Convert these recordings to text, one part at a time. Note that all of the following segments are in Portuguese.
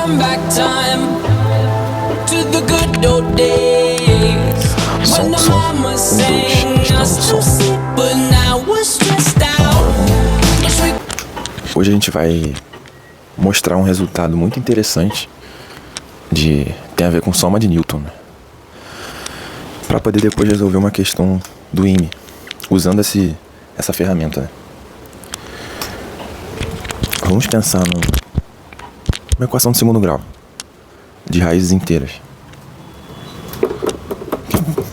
turn back time to the good old days when the mama sang us to sleep, but now we're stressed out. Hoje a gente vai mostrar um resultado muito interessante tem a ver com soma de Newton, né? Para poder depois resolver uma questão do IME usando essa ferramenta, né? Vamos pensar numa equação de segundo grau de raízes inteiras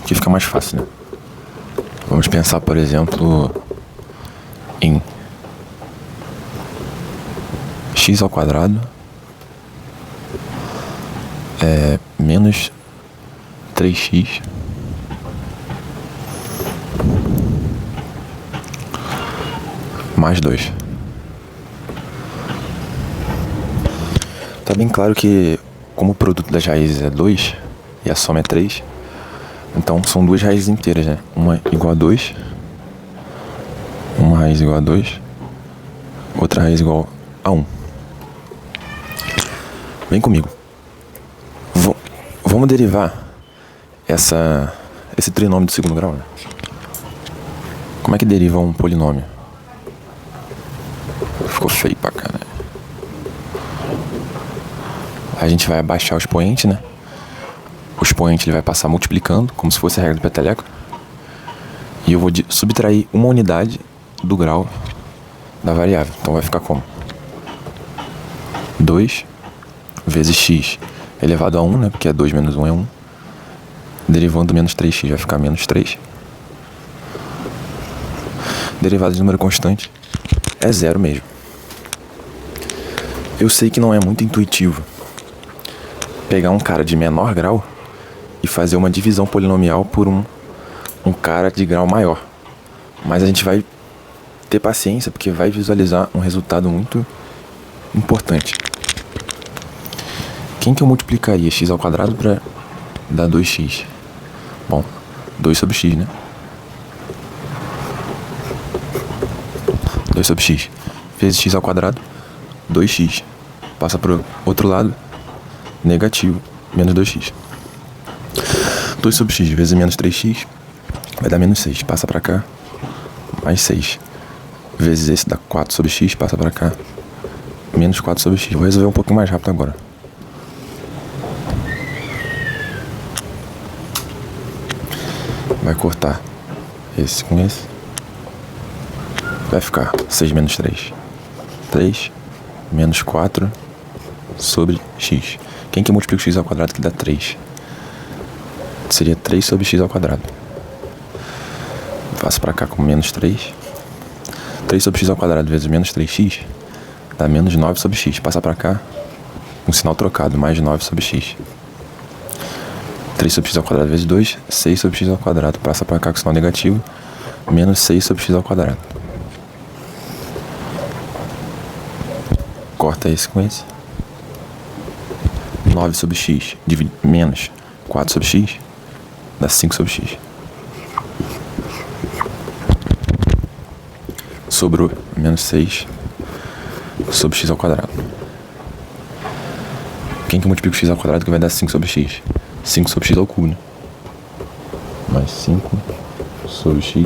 que fica mais fácil, né? Vamos pensar, por exemplo, em x ao quadrado menos 3x mais 2. Tá bem claro que, como o produto das raízes é 2 e a soma é 3, então são duas raízes inteiras, né? Uma igual a 2, uma raiz igual a 2, outra raiz igual a 1. Vem comigo. Vamos derivar esse trinômio do segundo grau, né? Como é que deriva um polinômio? Ficou feio pra cá, né? A gente vai abaixar o expoente, né? O expoente ele vai passar multiplicando, como se fosse a regra do peteleco. E eu vou subtrair uma unidade do grau da variável. Então vai ficar como? 2 vezes x elevado a 1, né? Porque é 2 menos 1 é 1. Derivando menos 3x vai ficar menos 3. Derivado de número constante é 0 mesmo. Eu sei que não é muito intuitivo pegar um cara de menor grau e fazer uma divisão polinomial por um cara de grau maior. Mas a gente vai ter paciência porque vai visualizar um resultado muito importante. Quem que eu multiplicaria x ao quadrado para dar 2x? Bom, 2 sobre x, né? 2 sobre x vezes x ao quadrado, 2x. Passa para o outro lado, negativo, menos 2x. 2 sobre x vezes menos 3x vai dar menos 6. Passa para cá, mais 6. Vezes esse dá 4 sobre x, passa para cá, menos 4 sobre x. Vou resolver um pouquinho mais rápido agora. Vai cortar esse com esse. Vai ficar 6 menos 3. 3 menos 4 sobre x. Quem que multiplica o x ao quadrado que dá 3? Seria 3 sobre x ao quadrado. Faço pra cá com menos 3. 3 sobre x ao quadrado vezes menos 3x dá menos 9 sobre x. Passa pra cá com sinal trocado, mais 9 sobre x. 3 sobre x ao quadrado vezes 2, 6 sobre x ao quadrado. Passa pra cá com sinal negativo, menos 6 sobre x ao quadrado. Corta esse com esse. 9 sobre x menos 4 sobre x dá 5 sobre x. Sobrou menos 6 sobre x ao quadrado. Quem que multiplica o x ao quadrado que vai dar 5 sobre x? 5 sobre x ao cubo, né? Mais 5 sobre x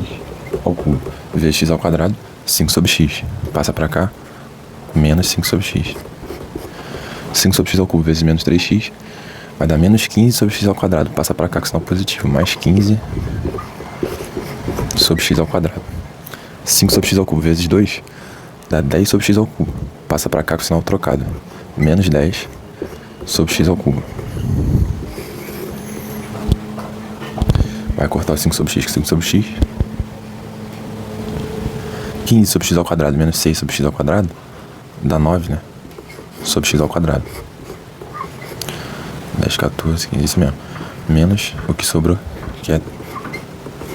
ao cubo. Vezes x ao quadrado, 5 sobre x. Passa pra cá, menos 5 sobre x. 5 sobre x ao cubo vezes menos 3x vai dar menos 15 sobre x ao quadrado. Passa pra cá com sinal positivo, mais 15 sobre x ao quadrado. 5 sobre x ao cubo vezes 2 dá 10 sobre x ao cubo. Passa pra cá com sinal trocado, menos 10 sobre x ao cubo. Vai cortar o 5 sobre x com 5 sobre x. 15 sobre x ao quadrado menos 6 sobre x ao quadrado dá 9, né? Sobre x ao quadrado. 10, 14, 15, isso mesmo. Menos o que sobrou, que é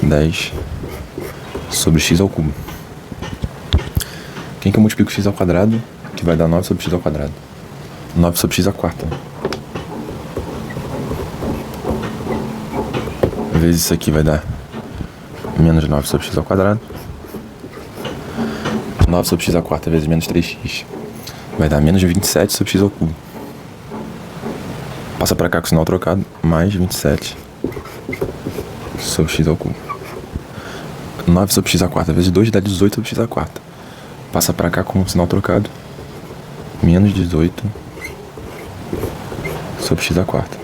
10 sobre x ao cubo. Quem que eu multiplico x ao quadrado, que vai dar 9 sobre x ao quadrado? 9 sobre x à quarta. Vezes isso aqui vai dar menos 9 sobre x ao quadrado. 9 sobre x à quarta vezes menos 3x vai dar menos 27 sobre x ao cubo. Passa pra cá com o sinal trocado, mais 27 sobre x ao cubo. 9 sobre x à quarta vezes 2 dá 18 sobre x à quarta. Passa pra cá com o sinal trocado, menos 18 sobre x à quarta.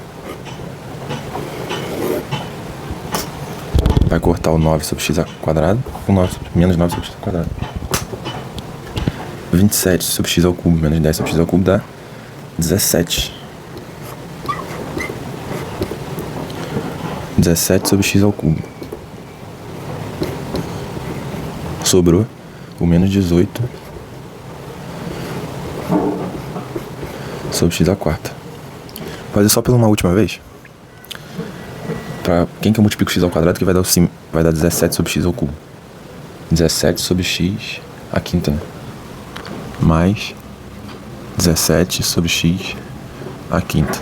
Vai cortar o 9 sobre x ao quadrado com menos 9 sobre x ao quadrado. 27 sobre x ao cubo menos 10 sobre x ao cubo dá 17. 17 sobre x ao cubo. Sobrou o menos 18 sobre x à quarta. Vou fazer só pela uma última vez. Pra quem que eu multiplico x ao quadrado que vai dar 17 sobre x ao cubo. 17 sobre x à quinta, né? Mais 17 sobre x à quinta.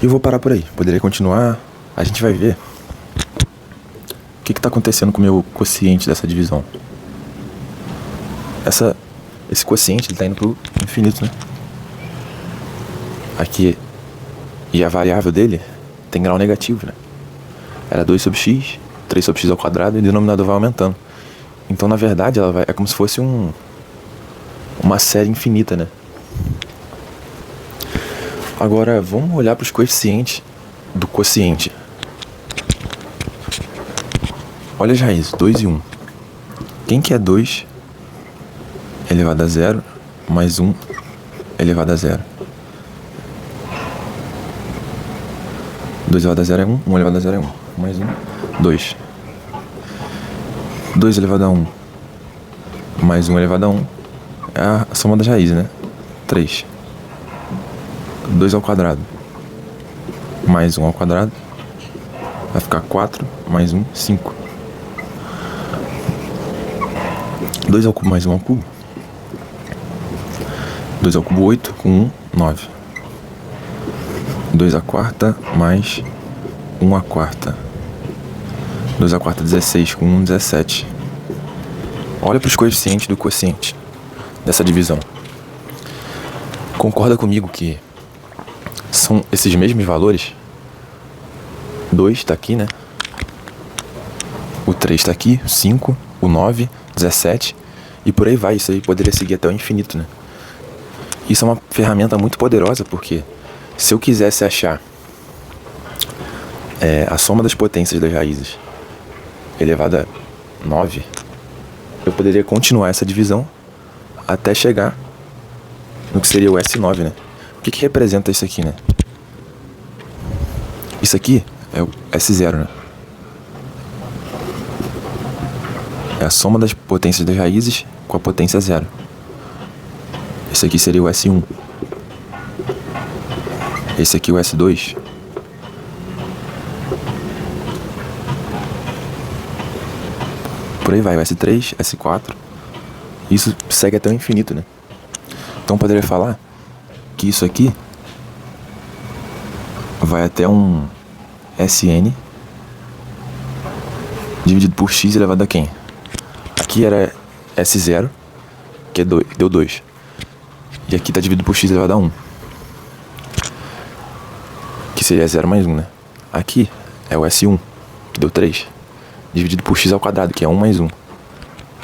E eu vou parar por aí. Poderia continuar. A gente vai ver o que está acontecendo com o meu quociente dessa divisão. Esse quociente está indo para o infinito, né? Aqui. E a variável dele tem grau negativo, né? Era 2 sobre x, 3 sobre x ao quadrado, e o denominador vai aumentando. Então, na verdade, é como se fosse uma série infinita, né? Agora, vamos olhar para os coeficientes do quociente. Olha as raízes, 2 e 1. Quem que é 2 elevado a 0 mais 1 elevado a 0? 2 elevado a 0 é 1, 1 elevado a 0 é 1. Mais 1, 2. 2 elevado a 1 mais 1 elevado a 1 é a soma das raízes, né? 3. 2 ao quadrado mais 1 ao quadrado vai ficar 4 mais 1, 5. 2 ao cubo mais 1 ao cubo. 2 ao cubo 8 com 1, 9. 2 à quarta mais 1 à quarta. 2 à quarta 16 com 1, 17. Olha para os coeficientes do quociente dessa divisão. Concorda comigo que são esses mesmos valores? 2 está aqui, né? O 3 está aqui, 5, o 9, 17 e por aí vai. Isso aí poderia seguir até o infinito, né? Isso é uma ferramenta muito poderosa porque se eu quisesse achar a soma das potências das raízes elevada a 9, eu poderia continuar essa divisão até chegar no que seria o S9, né? O que representa isso aqui, né? Isso aqui é o S0, né? É a soma das potências das raízes com a potência 0. Esse aqui seria o S1. Esse aqui o S2. Por aí vai, o S3, S4. Isso segue até o infinito, né? Então poderia falar que isso aqui vai até um Sn dividido por x elevado a quem? Aqui era S0, que é 2, deu 2. E aqui está dividido por x elevado a 1, que seria 0 mais 1, né? Aqui é o S1, que deu 3, dividido por x ao quadrado, que é 1 mais 1.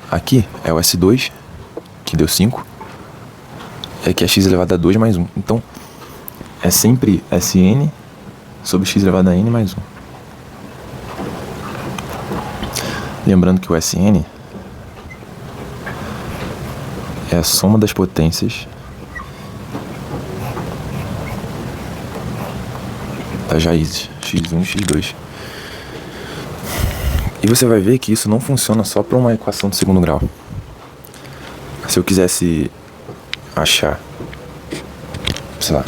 Aqui é o S2, que deu 5, e aqui é x elevado a 2 mais 1. Então, é sempre Sn sobre x elevado a n mais 1. Lembrando que o Sn é a soma das potências das raízes x1 e x2. E você vai ver que isso não funciona só para uma equação de segundo grau. Se eu quisesse achar, sei lá,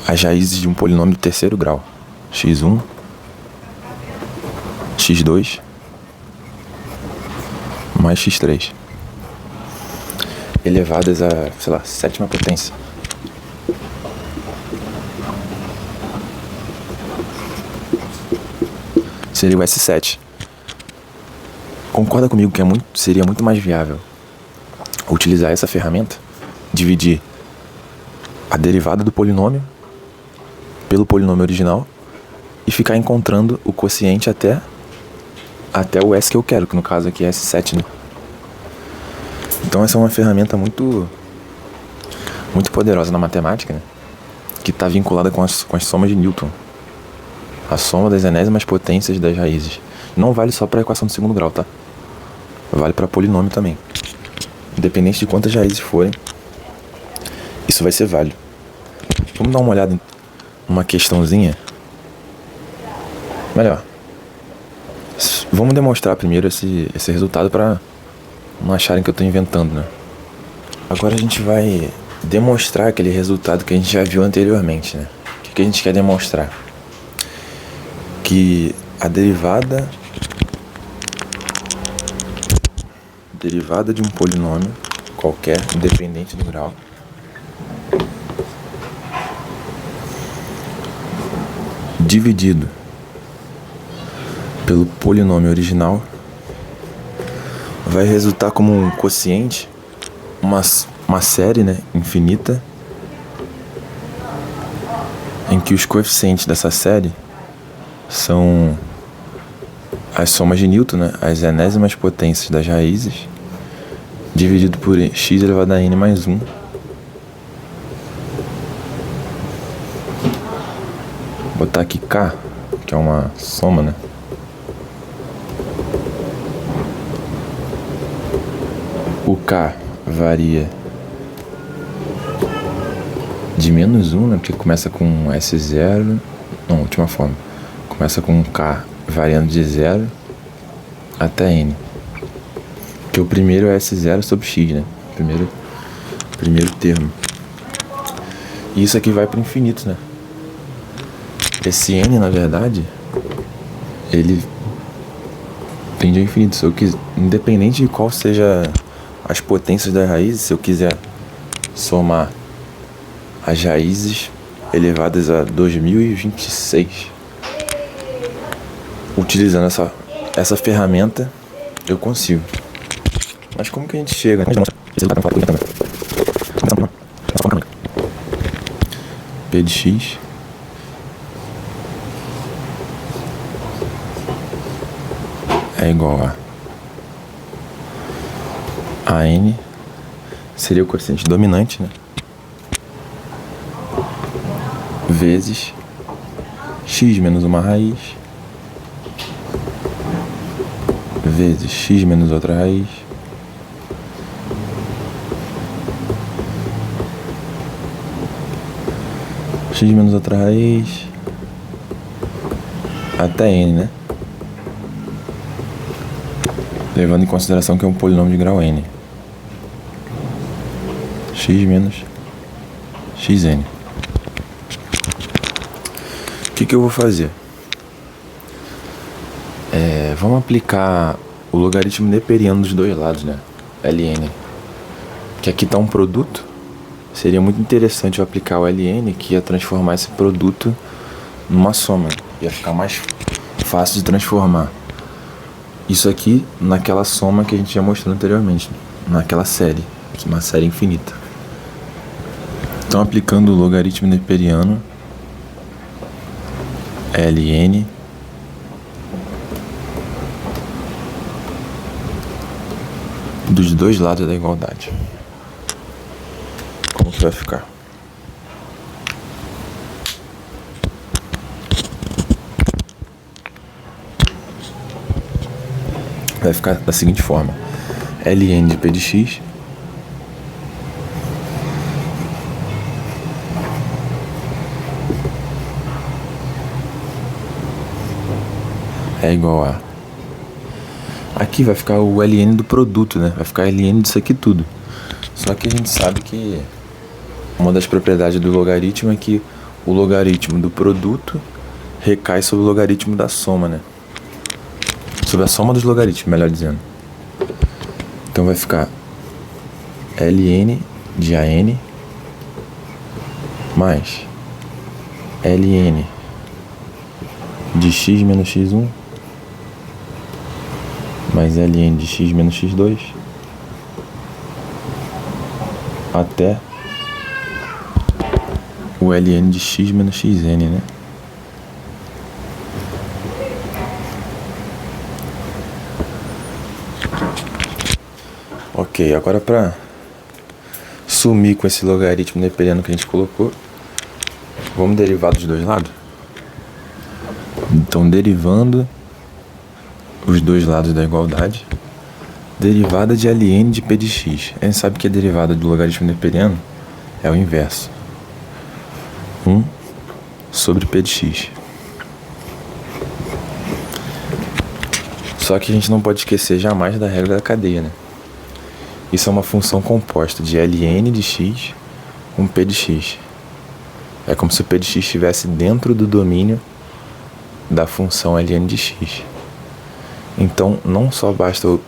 as raízes de um polinômio de terceiro grau, x1, x2 mais x3, elevadas a, sei lá, sétima potência. Seria o S7. Concorda comigo que seria muito mais viável utilizar essa ferramenta, dividir a derivada do polinômio pelo polinômio original e ficar encontrando o quociente até o S que eu quero, que no caso aqui é S7, né? Então essa é uma ferramenta muito poderosa na matemática, né? Que está vinculada com as somas de Newton. A soma das enésimas potências das raízes. Não vale só para a equação do segundo grau, tá? Vale para polinômio também. Independente de quantas raízes forem, isso vai ser válido. Vamos dar uma olhada em uma questãozinha. Melhor, vamos demonstrar primeiro esse resultado para não acharem que eu estou inventando, né? Agora a gente vai demonstrar aquele resultado que a gente já viu anteriormente, né? O que a gente quer demonstrar? Que a derivada de um polinômio qualquer, independente do grau, dividido pelo polinômio original vai resultar como um quociente, uma série, né, infinita, em que os coeficientes dessa série são as somas de Newton, né, as enésimas potências das raízes, dividido por x elevado a n mais 1. Vou botar aqui k, que é uma soma, né? O k varia de menos 1, né? Porque começa com S0. Não, última forma. Começa com k variando de 0 até n. Que o primeiro é S0 sobre x, né? Primeiro termo. E isso aqui vai para o infinito, né? Esse n, na verdade, ele tende ao infinito. Se eu quiser, independente de qual seja as potências das raízes, se eu quiser somar as raízes elevadas a 2026, utilizando essa ferramenta, eu consigo. Mas como que a gente chega? P de x é igual a n seria o coeficiente dominante, né? Vezes x menos uma raiz vezes x menos outra raiz x menos outra raiz até n, né? Levando em consideração que é um polinômio de grau n. X menos xn. O que eu vou fazer? Vamos aplicar o logaritmo neperiano dos dois lados, né? Ln. Que aqui está um produto. Seria muito interessante eu aplicar o Ln, que ia transformar esse produto numa soma. Ia ficar mais fácil de transformar isso aqui naquela soma que a gente já mostrou anteriormente, naquela série, uma série infinita. Então, aplicando o logaritmo neperiano, Ln dos dois lados da igualdade. Como que vai ficar? Vai ficar da seguinte forma: Ln de P de x é igual a... Aqui vai ficar o Ln do produto, né? Vai ficar Ln disso aqui tudo. Só que a gente sabe que uma das propriedades do logaritmo é que o logaritmo do produto recai sobre o logaritmo da soma, né? Sobre a soma dos logaritmos, melhor dizendo. Então vai ficar Ln de An mais Ln de x menos x1 mais Ln de x menos x2 até o ln de x menos xn, né? Ok, agora para sumir com esse logaritmo neperiano que a gente colocou, vamos derivar dos dois lados? Então, derivando os dois lados da igualdade, derivada de ln de p de x. A gente sabe que a derivada do logaritmo neperiano é o inverso. 1 sobre p de x. Só que a gente não pode esquecer jamais da regra da cadeia, né? Isso é uma função composta de ln de x com p de x. É como se o p de x estivesse dentro do domínio da função ln de x. Então, não só basta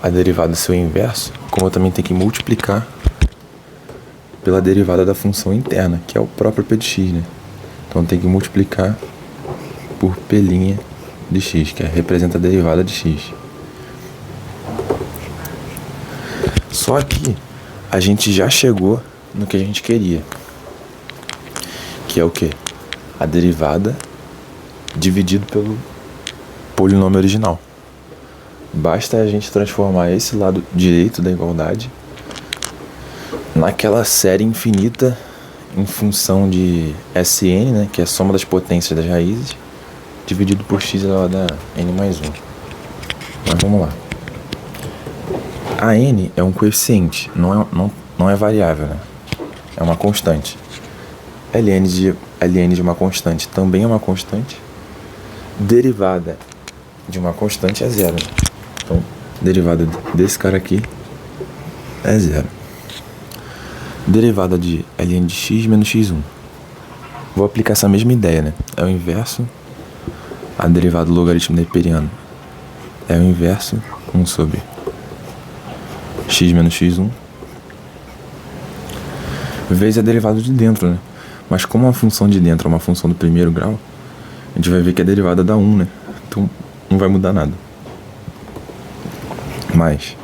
a derivada ser o inverso, como eu também tenho que multiplicar pela derivada da função interna, que é o próprio p de x, né? Então, tem que multiplicar por p' de x, que representa a derivada de x. Só que a gente já chegou no que a gente queria, que é o quê? A derivada dividido pelo polinômio original. Basta a gente transformar esse lado direito da igualdade naquela série infinita em função de Sn, né, que é a soma das potências das raízes, dividido por x elevado a n mais 1. Mas vamos lá. A n é um coeficiente, não é variável, né? É uma constante. ln de uma constante também é uma constante. Derivada de uma constante é zero. Então, derivada desse cara aqui é zero. Derivada de ln de x menos x1. Vou aplicar essa mesma ideia, né? É o inverso. A derivada do logaritmo neperiano é o inverso, 1 sobre x menos x1, vezes a derivada de dentro, né? Mas como a função de dentro é uma função do primeiro grau, a gente vai ver que a derivada dá 1, né? Então não vai mudar nada. Mas,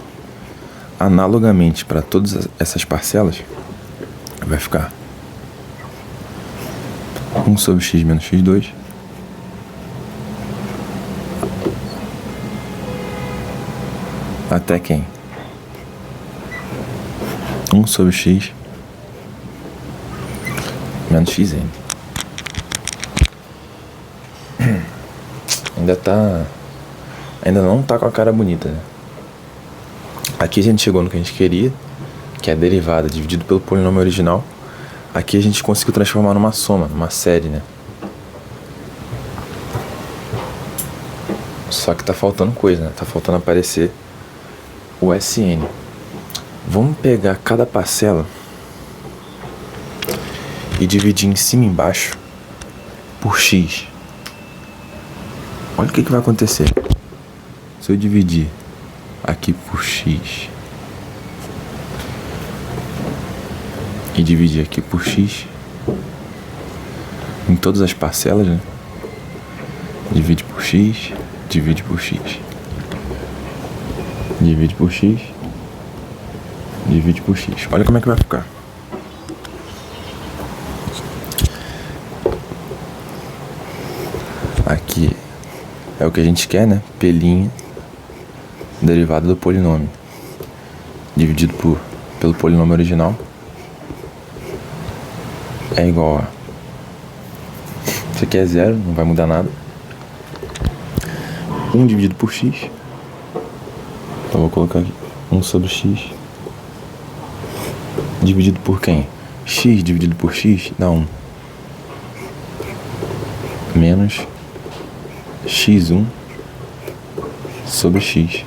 analogamente para todas essas parcelas, vai ficar 1 sobre x menos x2 até quem? 1 sobre x menos xn. Ainda não tá com a cara bonita, né? Aqui a gente chegou no que a gente queria, que é a derivada dividido pelo polinômio original. Aqui a gente conseguiu transformar numa soma, numa série, né? Só que tá faltando coisa, né? Tá faltando aparecer o Sn. Vamos pegar cada parcela e dividir em cima e embaixo por x. Olha o que vai acontecer. Se eu dividir aqui por x e dividir aqui por x em todas as parcelas, né? Divide por x, divide por x, divide por x, divide por x. Olha como é que vai ficar. Aqui é o que a gente quer, né? P' derivada do polinômio dividido pelo polinômio original é igual a... Isso aqui é zero, não vai mudar nada. 1 dividido por x. Então vou colocar aqui 1 sobre x dividido por quem? X dividido por x dá 1 menos x1 sobre x.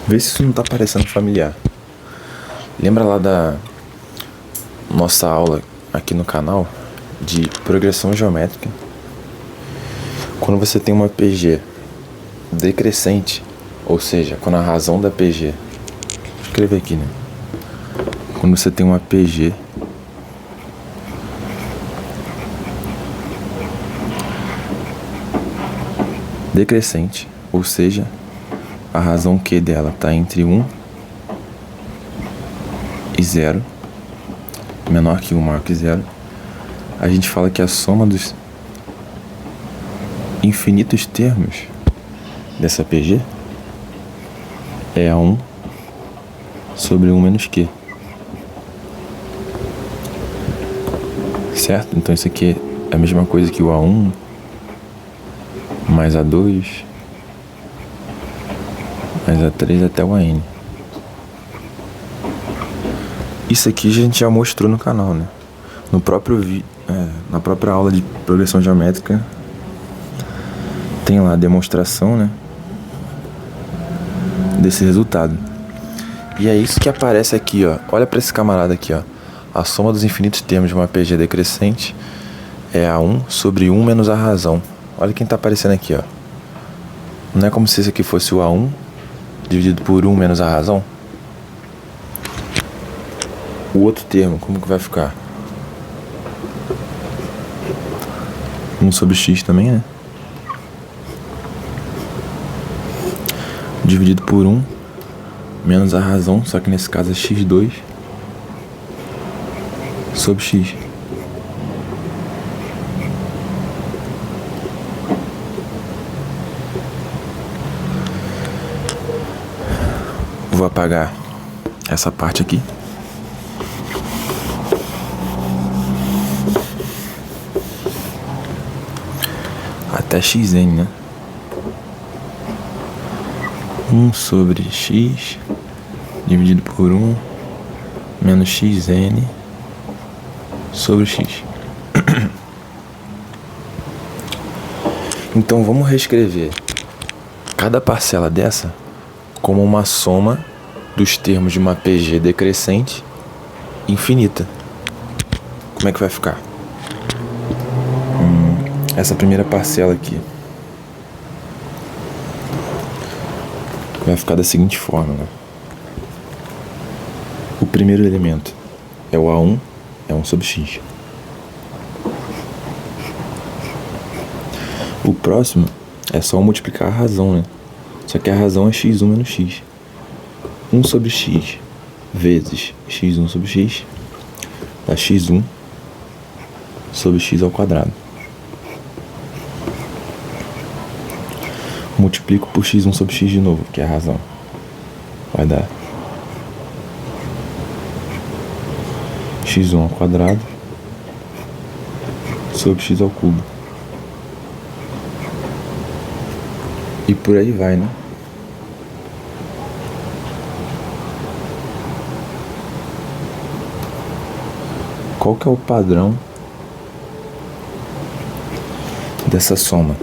Vê se isso não tá parecendo familiar. Lembra lá da nossa aula aqui no canal de progressão geométrica? Quando você tem uma PG decrescente, ou seja, quando a razão da PG... Vou escrever aqui, né? Quando você tem uma PG decrescente, ou seja, a razão Q dela está entre 1 e 0, menor que 1, maior que 0, a gente fala que a soma dos infinitos termos dessa PG é a 1 sobre 1 menos Q. Certo? Então isso aqui é a mesma coisa que o A1 mais A2 mais A3 até o AN. Isso aqui a gente já mostrou no canal, né? No próprio na própria aula de progressão geométrica tem lá a demonstração, né, desse resultado. E é isso que aparece aqui, ó. Olha pra esse camarada aqui, ó. A soma dos infinitos termos de uma PG decrescente é a 1 sobre 1 menos a razão. Olha quem tá aparecendo aqui, ó. Não é como se esse aqui fosse o A1 dividido por 1 menos a razão? O outro termo, como que vai ficar? 1 sobre x também, né? Dividido por 1 menos a razão, só que nesse caso é x2 sobre x. Vou apagar essa parte aqui. Até xn, né? 1 sobre x dividido por 1 menos xn sobre x. Então vamos reescrever cada parcela dessa como uma soma dos termos de uma PG decrescente infinita. Como é que vai ficar? Essa primeira parcela aqui vai ficar da seguinte forma, né? O primeiro elemento é o A1, é 1 sobre x. O próximo é só multiplicar a razão, né? Só que a razão é x1 menos x. 1 sobre x vezes x1 sobre x dá x1 sobre x ao quadrado. Multiplico por x1 sobre x de novo, que é a razão. Vai dar x1 ao quadrado sobre x ao cubo. E por aí vai, né? Qual que é o padrão dessa soma?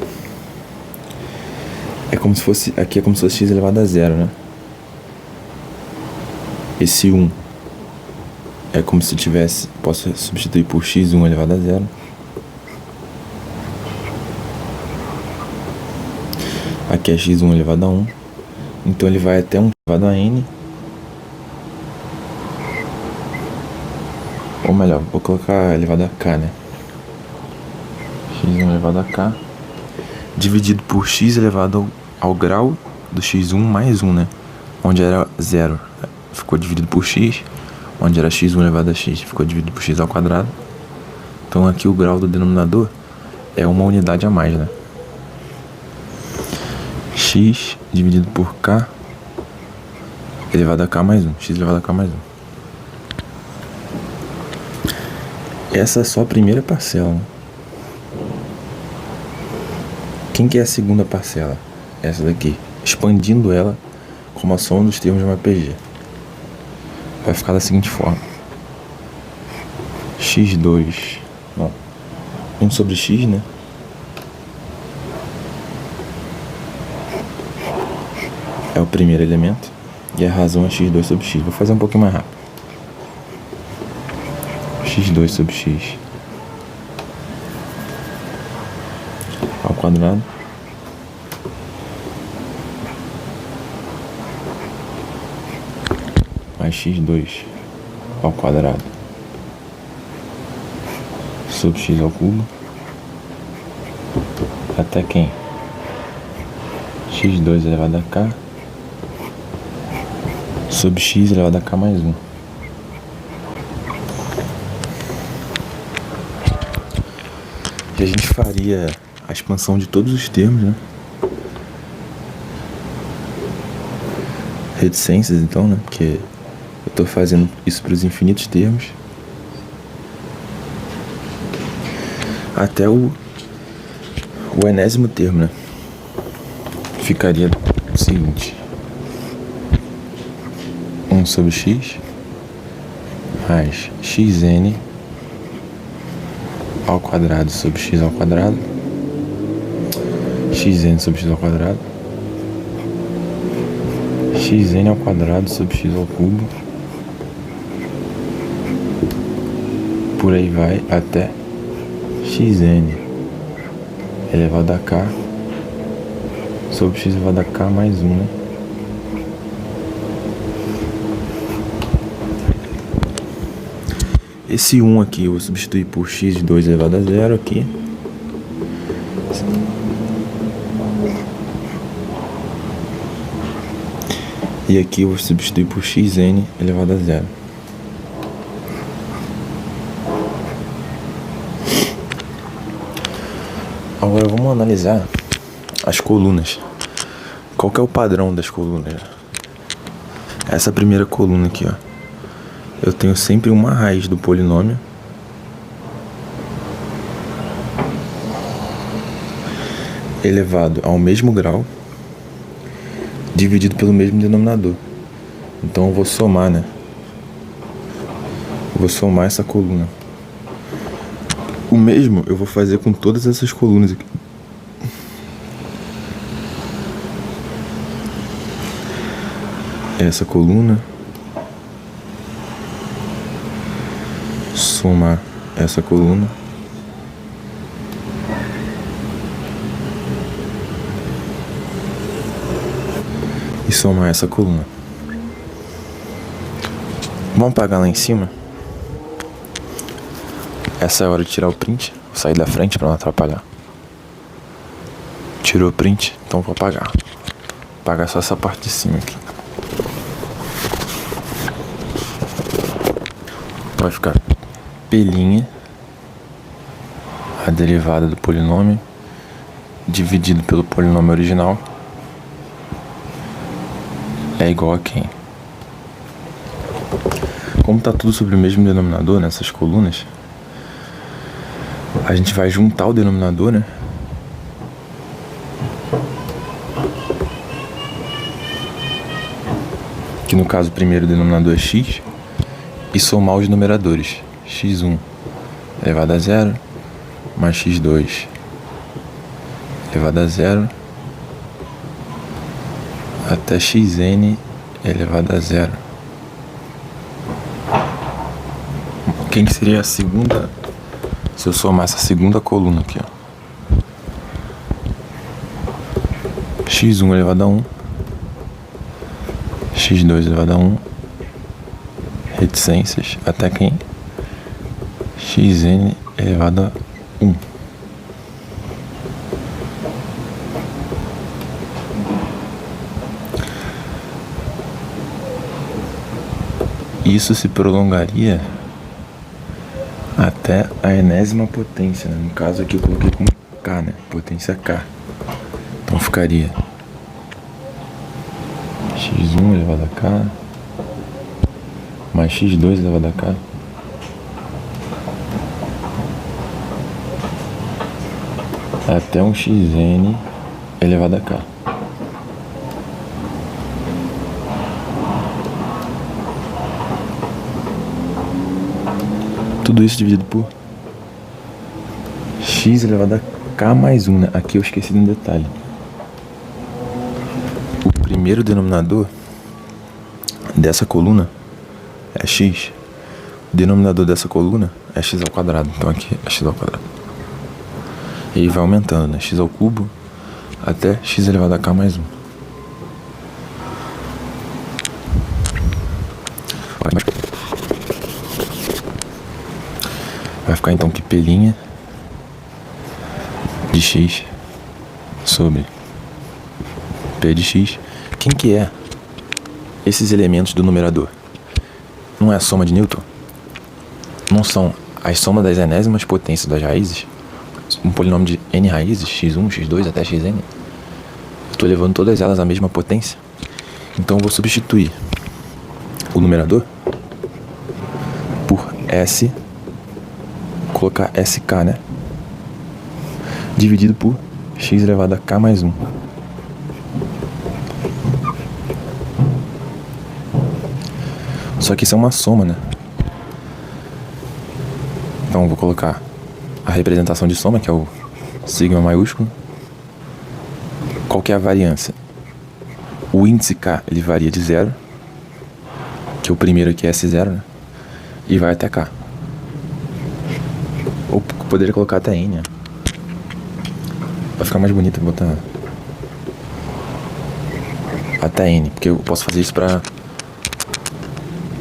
É como se fosse, aqui é como se fosse x elevado a 0, né? Esse 1 é como se tivesse, posso substituir por x1 elevado a 0. Aqui é x1 elevado a 1. Então ele vai até 1 elevado a n. Ou melhor, vou colocar elevado a k, né? x1 elevado a k dividido por x elevado ao grau do x1 mais 1, né? Onde era 0, ficou dividido por x. Onde era x1 elevado a x, ficou dividido por x ao quadrado. Então aqui o grau do denominador é uma unidade a mais, né? X dividido por k elevado a k mais 1. X elevado a k mais 1. Essa é só a primeira parcela, né? Quem que é a segunda parcela? Essa daqui. Expandindo ela como a soma dos termos de uma PG. Vai ficar da seguinte forma. x2, ó, 1 sobre x, né? É o primeiro elemento. E a razão é x2 sobre x. Vou fazer um pouquinho mais rápido. x2 sobre x ao quadrado mais x2 ao quadrado sobre x ao cubo até quem? x2 elevado a k sobre x elevado a k mais 1. que a gente faria a expansão de todos os termos, né? Reticências, então, né? Porque eu tô fazendo isso para os infinitos termos. Até o enésimo termo, né? Ficaria o seguinte: 1 sobre x mais xn ao quadrado sobre x ao quadrado, xn sobre x ao quadrado, xn ao quadrado sobre x ao cubo, por aí vai até xn elevado a k sobre x elevado a k mais 1, né? Esse 1 aqui eu vou substituir por x de 2 elevado a 0 aqui. E aqui eu vou substituir por xn elevado a 0. Agora vamos analisar as colunas. Qual que é o padrão das colunas? Essa primeira coluna aqui, ó. Eu tenho sempre uma raiz do polinômio elevado ao mesmo grau dividido pelo mesmo denominador. Então eu vou somar, né? Eu vou somar essa coluna. O mesmo eu vou fazer com todas essas colunas aqui. Essa coluna, somar essa coluna, e somar essa coluna. Vamos apagar lá em cima. Essa é a hora de tirar o print. Vou sair da frente para não atrapalhar. Tirou o print, então vou apagar. Vou apagar só essa parte de cima aqui. Vai ficar pelinha, a derivada do polinômio, dividido pelo polinômio original, é igual a quem? Como está tudo sobre o mesmo denominador nessas colunas, a gente vai juntar o denominador, né? Que no caso o primeiro denominador é x, e somar os numeradores. x1 elevado a 0 mais x2 elevado a 0 até xn elevado a 0. Quem que seria a segunda? Se eu somar essa segunda coluna aqui, ó. x1 elevado a 1, x2 elevado a 1, reticências, até quem? xn elevado a 1. Isso se prolongaria até a enésima potência, né? No caso aqui eu coloquei como k, né? Potência k. Então ficaria x1 elevado a k mais x2 elevado a k até um xn elevado a k. Tudo isso dividido por x elevado a k mais 1, né? Aqui eu esqueci de um detalhe. O primeiro denominador dessa coluna é x. O denominador dessa coluna é x ao quadrado. Então aqui é x ao quadrado. E vai aumentando, né? X ao cubo até x elevado a k mais 1. Vai ficar então que pelinha de x sobre p de x. Quem que é esses elementos do numerador? Não é a soma de Newton? Não são as somas das enésimas potências das raízes? um polinômio de n raízes, x1, x2 até xn. Estou levando todas elas à mesma potência. Então eu vou substituir o numerador por S, colocar SK, né? Dividido por x elevado a k mais 1. Só que isso é uma soma, né? Então eu vou colocar a representação de soma, que é o sigma maiúsculo. Qual que é a variância? O índice K, ele varia de 0, que o primeiro aqui é S0, né? E vai até K. Ou poderia colocar até N, né? Vai ficar mais bonito botar até N, porque eu posso fazer isso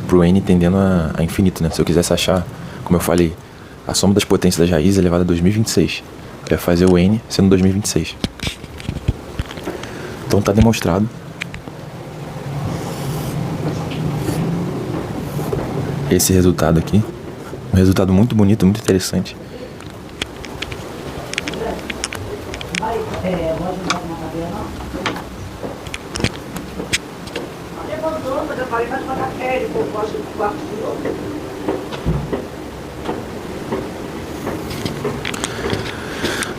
pro N tendendo a infinito, né? Se eu quisesse achar, como eu falei, a soma das potências das raízes elevada a 2026. Eu ia fazer o N sendo 2026. Então tá demonstrado. Esse resultado aqui. Um resultado muito bonito, muito interessante.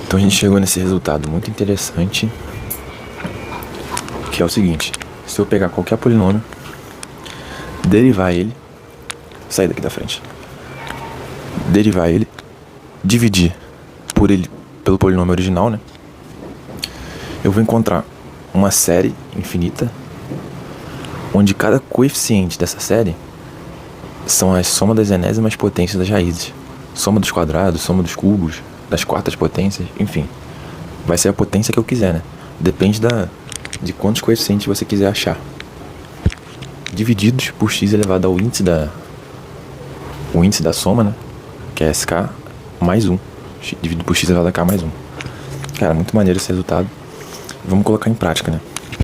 Então a gente chegou nesse resultado muito interessante, que é o seguinte: se eu pegar qualquer polinômio, derivar ele, sair daqui da frente, derivar ele, dividir por ele pelo polinômio original, né? Eu vou encontrar uma série infinita, onde cada coeficiente dessa série são a soma das enésimas potências das raízes, soma dos quadrados, soma dos cubos, das quartas potências, enfim. Vai ser a potência que eu quiser, né? Depende de quantos coeficientes você quiser achar. Divididos por x elevado ao índice da soma, né? Que é SK mais 1. Dividido por x elevado a k mais 1. Cara, muito maneiro esse resultado. Vamos colocar em prática, né?